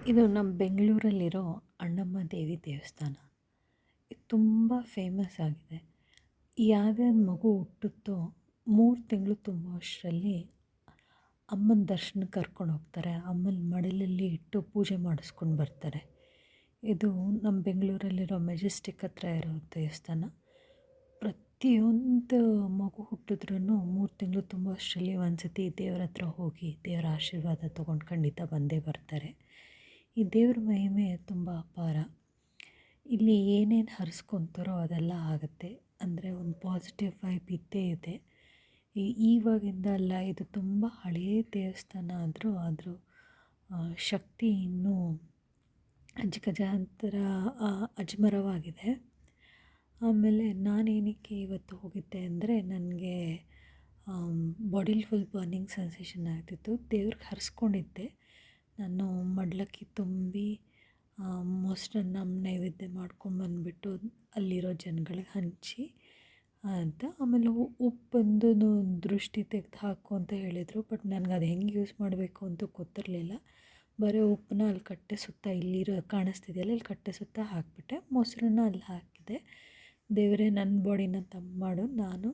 ಇದು ನಮ್ಮ ಬೆಂಗಳೂರಲ್ಲಿರೋ ಅಣ್ಣಮ್ಮ ದೇವಿ ದೇವಸ್ಥಾನ. ಇದು ತುಂಬ ಫೇಮಸ್ ಆಗಿದೆ. ಯಾವ್ಯಾವ ಮಗು ಹುಟ್ಟುತ್ತೋ 3 ತಿಂಗಳು ತುಂಬುವಷ್ಟರಲ್ಲಿ ಅಮ್ಮನ ದರ್ಶನಕ್ಕೆ ಕರ್ಕೊಂಡು ಹೋಗ್ತಾರೆ. ಅಮ್ಮನ ಮಡಿಲಲ್ಲಿ ಇಟ್ಟು ಪೂಜೆ ಮಾಡಿಸ್ಕೊಂಡು ಬರ್ತಾರೆ. ಇದು ನಮ್ಮ ಬೆಂಗಳೂರಲ್ಲಿರೋ ಮೆಜೆಸ್ಟಿಕ್ ಹತ್ರ ಇರೋ ದೇವಸ್ಥಾನ. ಪ್ರತಿಯೊಂದು ಮಗು ಹುಟ್ಟಿದ್ರೂ 3 ತಿಂಗಳು ತುಂಬುವಷ್ಟರಲ್ಲಿ ಒಂದು ಸತಿ ದೇವ್ರ ಹತ್ರ ಹೋಗಿ ದೇವರ ಆಶೀರ್ವಾದ ತೊಗೊಂಡು ಖಂಡಿತ ಬಂದೇ ಬರ್ತಾರೆ. ಈ ದೇವ್ರ ಮಹಿಮೆ ತುಂಬ ಅಪಾರ. ಇಲ್ಲಿ ಏನೇನು ಹರಿಸ್ಕೊತಾರೋ ಅದೆಲ್ಲ ಆಗುತ್ತೆ. ಅಂದರೆ ಒಂದು ಪಾಸಿಟಿವ್ ವೈಬ್ ಇದ್ದೇ ಇದೆ. ಇವಾಗಿಂದ ಅಲ್ಲ, ಇದು ತುಂಬ ಹಳೆಯ ದೇವಸ್ಥಾನ ಆದರೂ ಅದ್ರ ಶಕ್ತಿ ಇನ್ನೂ ಅಜಗಜಾಂತರ ಅಜಮರವಾಗಿದೆ. ಆಮೇಲೆ ನಾನೇನಕ್ಕೆ ಇವತ್ತು ಹೋಗಿದ್ದೆ ಅಂದರೆ, ನನಗೆ ಬಾಡಿಲಿ ಫುಲ್ ಬರ್ನಿಂಗ್ ಸೆನ್ಸೇಷನ್ ಆಗ್ತಿತ್ತು. ದೇವ್ರಿಗೆ ಹರಿಸ್ಕೊಂಡಿದ್ದೆ. ನಾನು ಮಡ್ಲಕ್ಕಿ ತುಂಬಿ ಮೊಸರನ್ನ ನೈವೇದ್ಯ ಮಾಡ್ಕೊಂಬಂದ್ಬಿಟ್ಟು ಅಲ್ಲಿರೋ ಜನಗಳಿಗೆ ಹಂಚಿ ಅಂತ. ಆಮೇಲೆ ಉಪ್ಪಂದು ದೃಷ್ಟಿ ತೆಗೆದು ಹಾಕು ಅಂತ ಹೇಳಿದರು. ಬಟ್ ನನಗೆ ಅದು ಹೆಂಗೆ ಯೂಸ್ ಮಾಡಬೇಕು ಅಂತ ಗೊತ್ತಿರಲಿಲ್ಲ. ಬರೀ ಉಪ್ಪನ್ನ ಅಲ್ಲಿ ಕಟ್ಟೆ ಸುತ್ತ ಇಲ್ಲಿರೋ ಕಾಣಿಸ್ತಿದೆಯಲ್ಲ, ಇಲ್ಲಿ ಕಟ್ಟೆ ಸುತ್ತ ಹಾಕಿಬಿಟ್ಟೆ. ಮೊಸರನ್ನ ಅಲ್ಲಿ ಹಾಕಿದೆ. ದೇವರೇ, ನನ್ನ ಬಾಡಿನ ತಂಪು ಮಾಡು, ನಾನು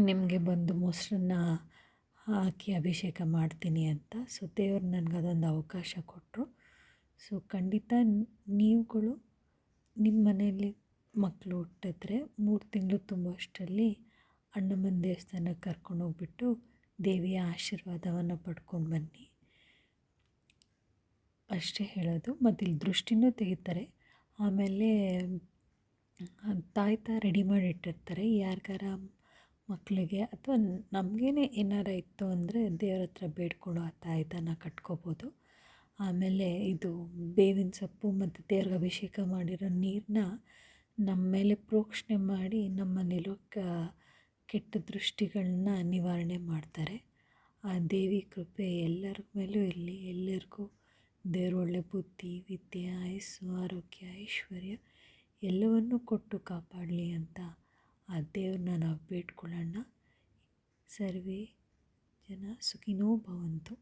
ನಿಮಗೆ ಬಂದು ಮೊಸರನ್ನ ಹಾಕಿ ಅಭಿಷೇಕ ಮಾಡ್ತೀನಿ ಅಂತ. ಸೊ ದೇವ್ರು ನನಗೆ ಅದೊಂದು ಅವಕಾಶ ಕೊಟ್ಟರು. ಸೊ ಖಂಡಿತ ನೀವುಗಳು ನಿಮ್ಮ ಮನೆಯಲ್ಲಿ ಮಕ್ಕಳು ಹುಟ್ಟಿದ್ರೆ 3 ತಿಂಗಳು ತುಂಬುವಷ್ಟರಲ್ಲಿ ಅಣ್ಣಮ್ಮನ ದೇವಸ್ಥಾನಕ್ಕೆ ಕರ್ಕೊಂಡೋಗ್ಬಿಟ್ಟು ದೇವಿಯ ಆಶೀರ್ವಾದವನ್ನು ಪಡ್ಕೊಂಡು ಬನ್ನಿ. ಅಷ್ಟೇ ಹೇಳೋದು. ಮತ್ತು ಇಲ್ಲಿ ದೃಷ್ಟಿನೂ ತೆಗಿತಾರೆ. ಆಮೇಲೆ ತಾಯ್ತ ರೆಡಿ ಮಾಡಿ ಇಟ್ಟಿರ್ತಾರೆ. ಯಾರಿಗಾರ ಮಕ್ಕಳಿಗೆ ಅಥವಾ ನಮಗೇನೆ ಏನಾರ ಇತ್ತು ಅಂದರೆ ದೇವ್ರ ಹತ್ರ ಬೇಡ್ಕೊಂಡು ಆ ತಾಯ್ತನ ಕಟ್ಕೋಬೋದು. ಆಮೇಲೆ ಇದು ಬೇವಿನ ಸೊಪ್ಪು ಮತ್ತು ದೇವ್ರಿಗೆ ಅಭಿಷೇಕ ಮಾಡಿರೋ ನೀರನ್ನ ನಮ್ಮ ಮೇಲೆ ಪ್ರೋಕ್ಷಣೆ ಮಾಡಿ ನಮ್ಮ ಮನೇಲೂ ಕೆಟ್ಟ ದೃಷ್ಟಿಗಳನ್ನ ನಿವಾರಣೆ ಮಾಡ್ತಾರೆ. ಆ ದೇವಿ ಕೃಪೆ ಎಲ್ಲರ ಮೇಲೂ ಇರಲಿ. ಎಲ್ಲರಿಗೂ ದೇವ್ರು ಒಳ್ಳೆ ಬುದ್ಧಿ, ವಿದ್ಯೆ, ಆಯಸ್ಸು, ಆರೋಗ್ಯ, ಐಶ್ವರ್ಯ ಎಲ್ಲವನ್ನೂ ಕೊಟ್ಟು ಕಾಪಾಡಲಿ ಅಂತ ಆ ದೇವ್ರನ್ನ ನಾವು ಬೇಡ್ಕೊಳ್ಳೋಣ. ಸರ್ವೇ ಜನ ಸುಖಿನೋ ಭವಂತು.